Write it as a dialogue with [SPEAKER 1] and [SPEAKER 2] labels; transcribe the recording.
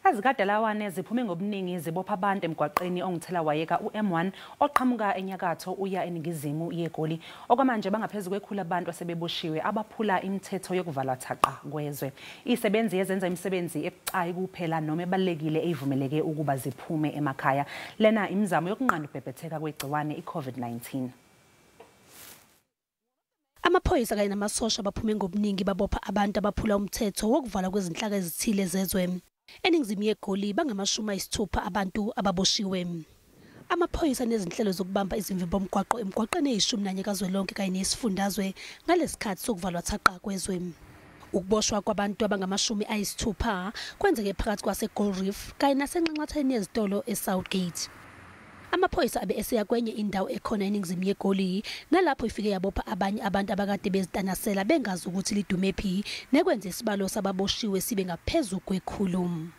[SPEAKER 1] Ezikadalawane ziphume ngobuningi zibopha abantu emgwaqeni onguthelawayeka uM1 oqhamuka eNyakatho uya eNingizimu yeGoli. Okwamanje Bangaphezu kwekhulu abantu asebeboshiwe abaphula imithetho yokuvalwa thaqa kwezwe. Izisebenzi ezenza imisebenzi ebucayi kuphela noma ebalulekile ezivumeleke ukuba ziphume emakhaya. Lena imizamo yokunqanda ukubhebhetheka kwegciwane iCovid-19.
[SPEAKER 2] Amaphoyisa kanye namasosha baphume ngobuningi babopha abantu abaphula umthetho wokuvalwa kwezinhlaka ezithile zezwe. eNingizimu yeGoli bangama-60 abantu ababoshiwe. Amaphoyisa nezinhlelo zokubamba izimvimbo omgwaqo emgwaqeni e11 kazwelonke kanye nesifundazwe ngalesikhathi sokuvalwa thaqa kwezwe. Ukuboshwa kwabantu abangama-60 kwenzeke phakathi kwaseGold Reef kanye nasenxanxatheni yezitolo eSouthgate. Amaphoyisa abe eseya kwenye indawo ekhona eNingizimu yeGoli nalapho ifike yabopha abanye abantu abakade bezitanasela bengazi ukuthi lidumephi nekwenza isibalo sababoshiwe sibe ngaphezulu kwekhulu.